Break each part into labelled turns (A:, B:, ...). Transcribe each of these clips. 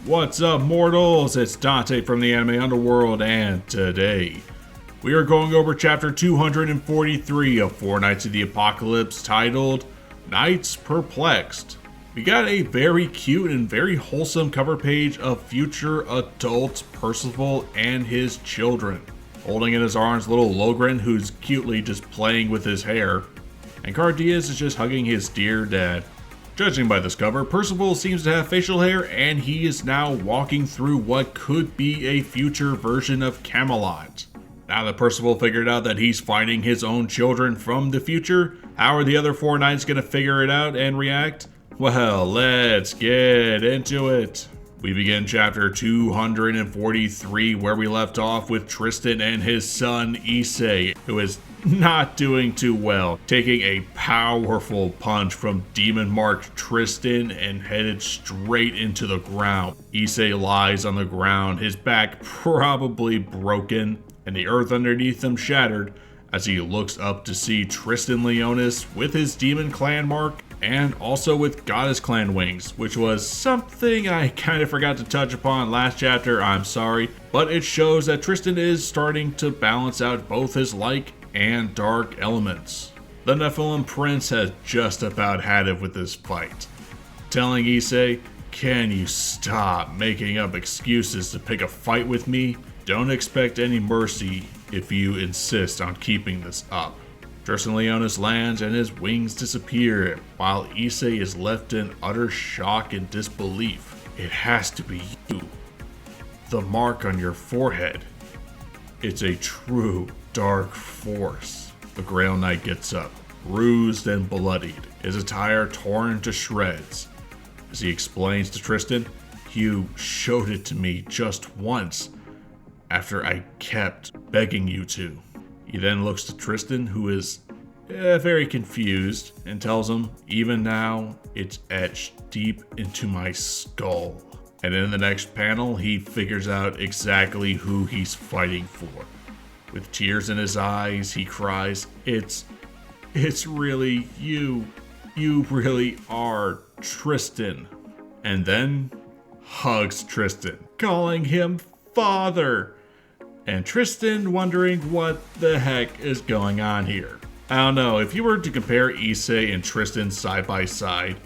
A: What's up, mortals? It's Dante from the anime Underworld, and today we are going over chapter 243 of Four Knights of the Apocalypse, titled Knights Perplexed. We got a very cute and very wholesome cover page of future adult Percival and his children. Holding in his arms little Logren, who's cutely just playing with his hair, and Cardias is just hugging his dear dad. Judging by this cover, Percival seems to have facial hair, and he is now walking through what could be a future version of Camelot. Now that Percival figured out that he's fighting his own children from the future, how are the other four knights going to figure it out and react? Well, let's get into it. We begin chapter 243 where we left off with Tristan and his son Yayse, who is not doing too well, taking a powerful punch from demon-marked Tristan and headed straight into the ground. Yayse lies on the ground, his back probably broken, and the earth underneath him shattered as he looks up to see Tristan Leonis with his demon clan mark and also with goddess clan wings, which was something I kind of forgot to touch upon last chapter, I'm sorry, but it shows that Tristan is starting to balance out both his light and dark elements. The Nephilim Prince has just about had it with this fight, telling Yayse, "Can you stop making up excuses to pick a fight with me? Don't expect any mercy if you insist on keeping this up." Tristan Leonis lands and his wings disappear, while Yayse is left in utter shock and disbelief. "It has to be you. The mark on your forehead. It's a true dark force." The Grail Knight gets up, bruised and bloodied, his attire torn to shreds. As he explains to Tristan, "You showed it to me just once, after I kept begging you to." He then looks to Tristan, who is very confused, and tells him, "Even now, it's etched deep into my skull." And in the next panel, he figures out exactly who he's fighting for. With tears in his eyes, he cries, It's really you. You really are Tristan." And then hugs Tristan, calling him father. And Tristan wondering what the heck is going on here. I don't know, if you were to compare Yayse and Tristan side by side,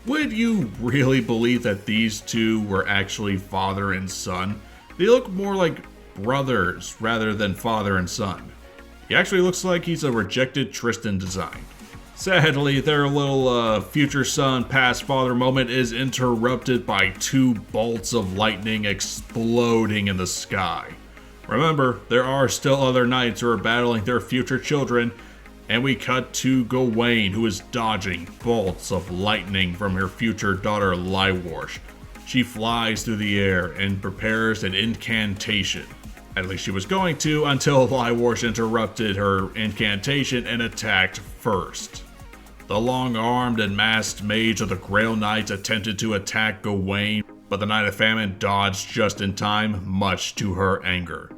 A: would you really believe that these two were actually father and son? They look more like brothers rather than father and son. He actually looks like he's a rejected Tristan design. Sadly, their little future son past father moment is interrupted by two bolts of lightning exploding in the sky. Remember, there are still other knights who are battling their future children, and we cut to Gawain, who is dodging bolts of lightning from her future daughter Llywarch. She flies through the air and prepares an incantation. At least she was going to, until Llywarch interrupted her incantation and attacked first. The long-armed and masked mage of the Grail Knights attempted to attack Gawain, but the Knight of Famine dodged just in time, much to her anger,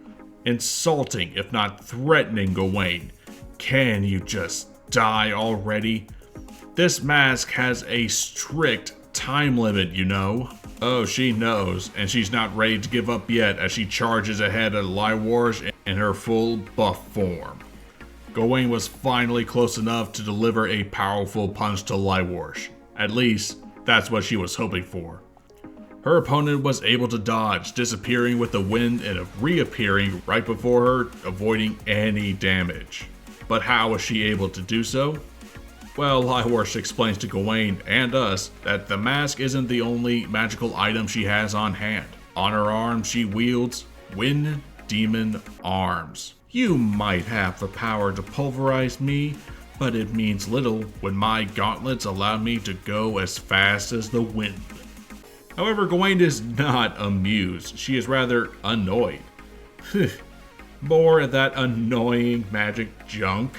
A: insulting if not threatening Gawain. "Can you just die already? This mask has a strict time limit, you know." Oh, she knows, and she's not ready to give up yet as she charges ahead of Llywarch in her full buff form. Gawain was finally close enough to deliver a powerful punch to Llywarch. At least, that's what she was hoping for. Her opponent was able to dodge, disappearing with the wind and reappearing right before her, avoiding any damage. But how was she able to do so? Well, Llywarch explains to Gawain and us that the mask isn't the only magical item she has on hand. On her arm, she wields Wind Demon Arms. "You might have the power to pulverize me, but it means little when my gauntlets allow me to go as fast as the wind." However, Gawain is not amused. She is rather annoyed. More of that annoying magic junk.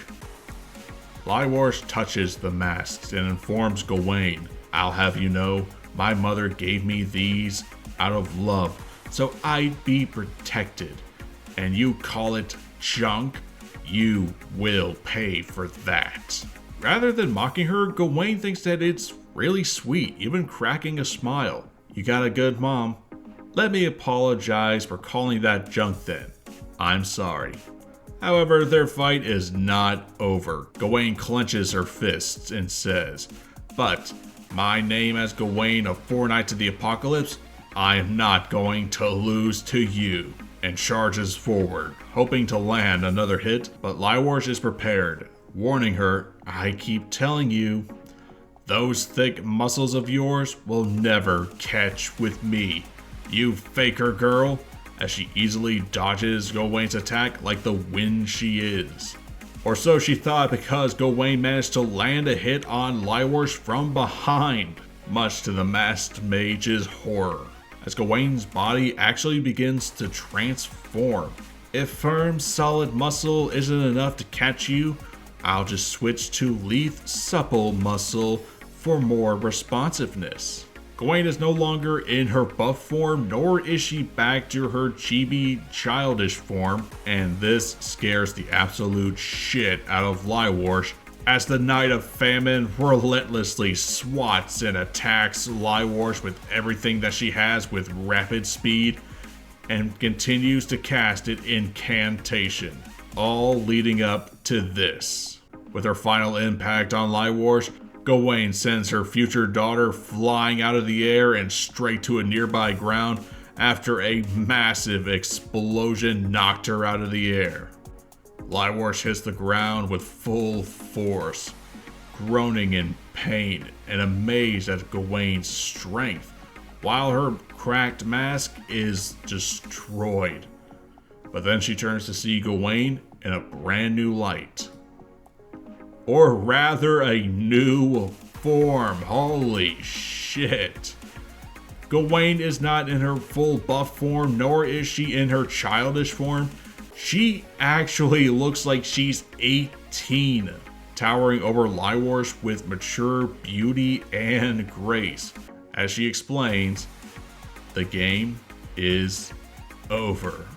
A: Llywarch touches the masks and informs Gawain, "I'll have you know, my mother gave me these out of love, so I'd be protected. And you call it junk? You will pay for that." Rather than mocking her, Gawain thinks that it's really sweet, even cracking a smile. "You got a good mom. Let me apologize for calling that junk then. I'm sorry. However, their fight is not over. Gawain clenches her fists and says, "But my name as Gawain of Four Knights of the Apocalypse, I am not going to lose to you," and charges forward, hoping to land another hit, but Llywarch is prepared, warning her, "I keep telling you, those thick muscles of yours will never catch with me, you faker girl," as she easily dodges Gawain's attack like the wind she is. Or so she thought, because Gawain managed to land a hit on Llywarch from behind, much to the masked mage's horror, as Gawain's body actually begins to transform. If firm, solid muscle isn't enough to catch you, I'll just switch to lithe, supple muscle for more responsiveness. Gawain is no longer in her buff form, nor is she back to her chibi childish form, and this scares the absolute shit out of Llywarch, as the Knight of Famine relentlessly swats and attacks Llywarch with everything that she has with rapid speed, and continues to cast an incantation, all leading up to this. With her final impact on Llywarch, Gawain sends her future daughter flying out of the air and straight to a nearby ground after a massive explosion knocked her out of the air. Llywarch hits the ground with full force, groaning in pain and amazed at Gawain's strength, while her cracked mask is destroyed. But then she turns to see Gawain in a brand new light. Or rather, a new form. Holy shit. Gawain is not in her full buff form, nor is she in her childish form. She actually looks like she's 18, towering over Llywarch with mature beauty and grace. As she explains, the game is over.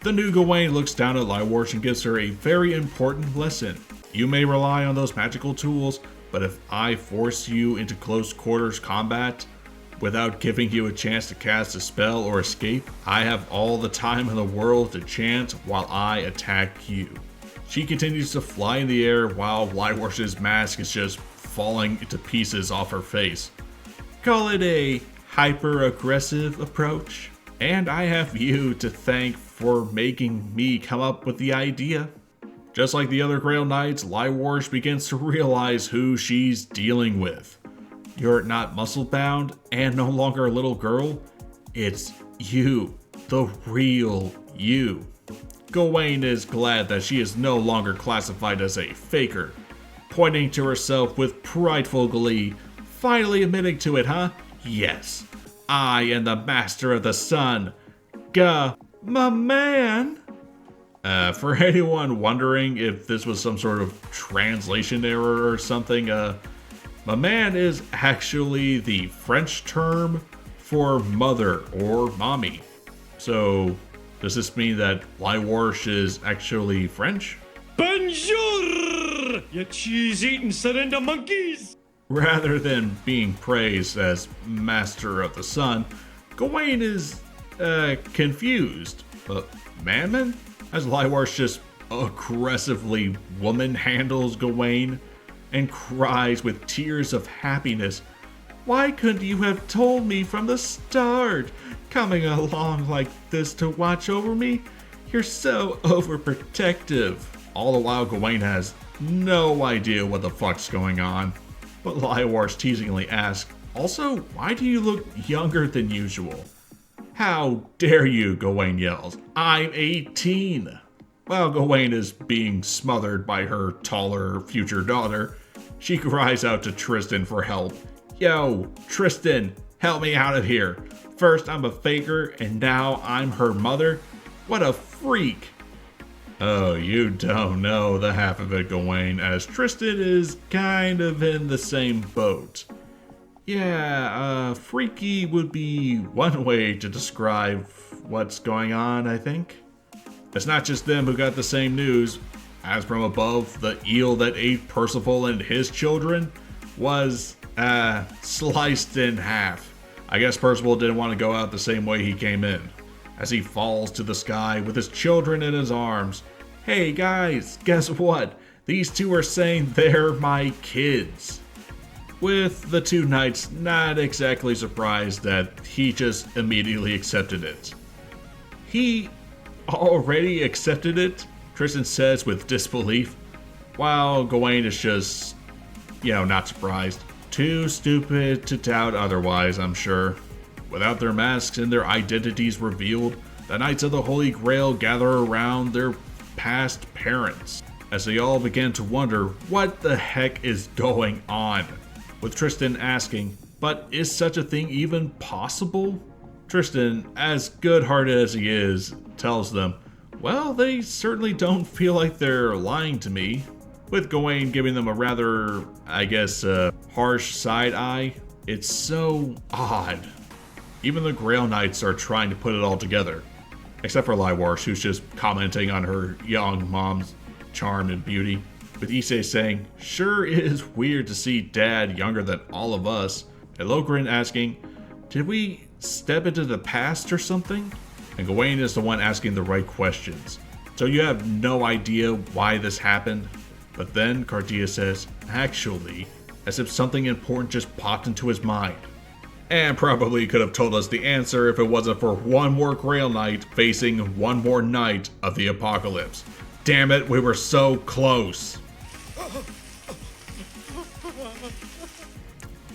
A: The new Gawain looks down at Llywarch and gives her a very important lesson. You may rely on those magical tools, but if I force you into close quarters combat without giving you a chance to cast a spell or escape, I have all the time in the world to chant while I attack you. She continues to fly in the air while Llywarch's mask is just falling to pieces off her face. Call it a hyper-aggressive approach. And I have you to thank for making me come up with the idea. Just like the other Grail Knights, Llywarch begins to realize who she's dealing with. You're not muscle-bound and no longer a little girl. It's you, the real you. Gawain is glad that she is no longer classified as a faker, pointing to herself with prideful glee, finally admitting to it, huh? Yes, I am the master of the sun. My man. For anyone wondering if this was some sort of translation error or something, my man is actually the French term for mother or mommy. So, does this mean that Llywarch is actually French?
B: Bonjour, you cheese-eating surrender monkeys!
A: Rather than being praised as Master of the Sun, Gawain is, confused. Man? As Llywarch just aggressively woman handles Gawain and cries with tears of happiness, "Why couldn't you have told me from the start? Coming along like this to watch over me? You're so overprotective." All the while Gawain has no idea what the fuck's going on. But Llywarch teasingly asks, "Also, why do you look younger than usual?" "How dare you," Gawain yells. "I'm 18. While Gawain is being smothered by her taller future daughter, she cries out to Tristan for help. "Yo, Tristan, help me out of here. First I'm a faker, and now I'm her mother? What a freak." Oh, you don't know the half of it, Gawain, as Tristan is kind of in the same boat. Yeah, freaky would be one way to describe what's going on, I think. It's not just them who got the same news. As from above, the eel that ate Percival and his children was, sliced in half. I guess Percival didn't want to go out the same way he came in, as he falls to the sky with his children in his arms. Hey guys, guess what? These two are saying they're my kids. With the two knights not exactly surprised that he just immediately accepted it. He already accepted it? Tristan says with disbelief, while Gawain is just, not surprised. Too stupid to doubt otherwise, I'm sure. Without their masks and their identities revealed, the Knights of the Holy Grail gather around their past parents, as they all begin to wonder what the heck is going on. With Tristan asking, but is such a thing even possible? Tristan, as good-hearted as he is, tells them, well, they certainly don't feel like they're lying to me. With Gawain giving them a rather, harsh side eye. It's so odd. Even the Grail Knights are trying to put it all together. Except for Llywarch, who's just commenting on her young mom's charm and beauty. With Yayse saying, sure is weird to see Dad younger than all of us. And Logrin asking, did we step into the past or something? And Gawain is the one asking the right questions. So you have no idea why this happened? But then Cardia says, actually, as if something important just popped into his mind. And probably could have told us the answer if it wasn't for one more Grail Knight facing one more Knight of the Apocalypse. Damn it, we were so close.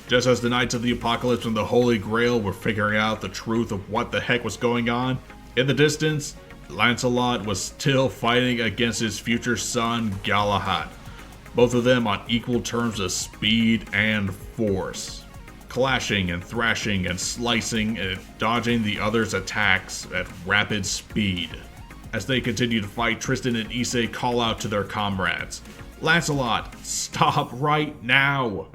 A: Just as the Knights of the Apocalypse and the Holy Grail were figuring out the truth of what the heck was going on, in the distance, Lancelot was still fighting against his future son, Galahad. Both of them on equal terms of speed and force. Clashing and thrashing and slicing and dodging the other's attacks at rapid speed. As they continue to fight, Tristan and Yayse call out to their comrades. Lancelot, stop right now!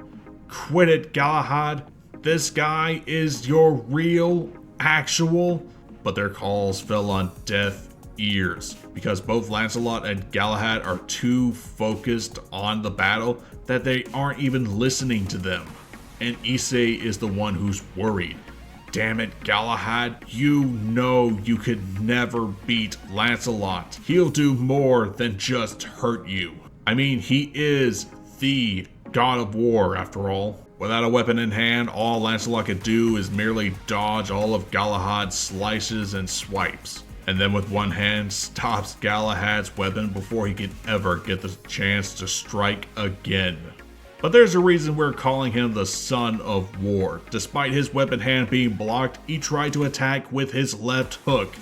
A: Quit it, Galahad! This guy is your real, actual... But their calls fell on deaf ears, because both Lancelot and Galahad are too focused on the battle that they aren't even listening to them. And Yayse is the one who's worried. Damn it, Galahad, you know you could never beat Lancelot. He'll do more than just hurt you. I mean, he is the god of war, after all. Without a weapon in hand, all Lancelot could do is merely dodge all of Galahad's slices and swipes. And then with one hand, stops Galahad's weapon before he could ever get the chance to strike again. But there's a reason we're calling him the Son of War. Despite his weapon hand being blocked, he tried to attack with his left hook.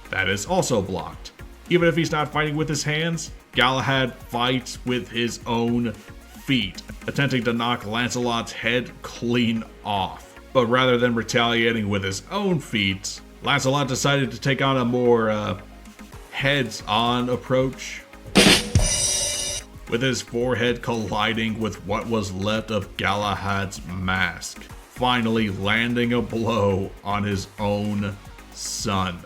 A: That is also blocked. Even if he's not fighting with his hands, Galahad fights with his own feet, attempting to knock Lancelot's head clean off. But rather than retaliating with his own feet, Lancelot decided to take on a more heads-on approach, with his forehead colliding with what was left of Galahad's mask, finally landing a blow on his own son.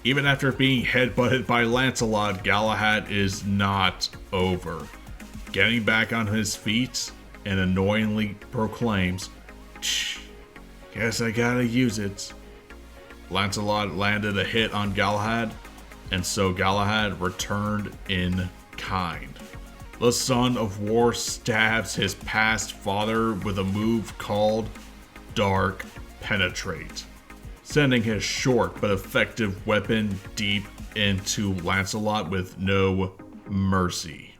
A: Even after being headbutted by Lancelot, Galahad is not over. Getting back on his feet and annoyingly proclaims, guess I gotta use it. Lancelot landed a hit on Galahad, and so Galahad returned in kind. The Son of War stabs his past father with a move called Dark Penetrate, sending his short but effective weapon deep into Lancelot with no mercy,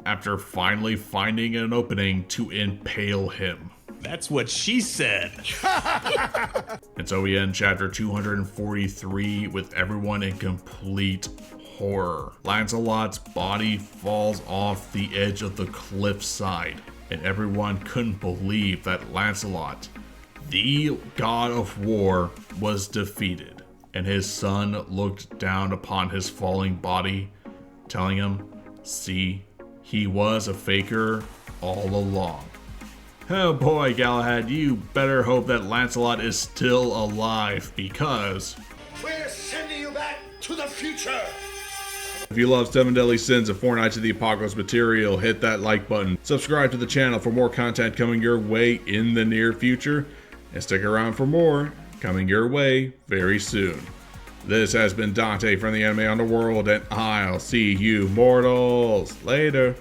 A: after finally finding an opening to impale him.
C: That's what she said.
A: And so we end chapter 243 with everyone in complete horror. Lancelot's body falls off the edge of the cliffside, and everyone couldn't believe that Lancelot, the god of war, was defeated. And his son looked down upon his falling body, telling him, see, he was a faker all along. Oh boy, Galahad, you better hope that Lancelot is still alive, because
D: we're sending you back to the future!
A: If you love 7 Deadly Sins and 4 Nights of the Apocalypse material, hit that like button. Subscribe to the channel for more content coming your way in the near future. and stick around for more coming your way very soon. This has been Dante from the Anime Underworld, and I'll see you mortals later.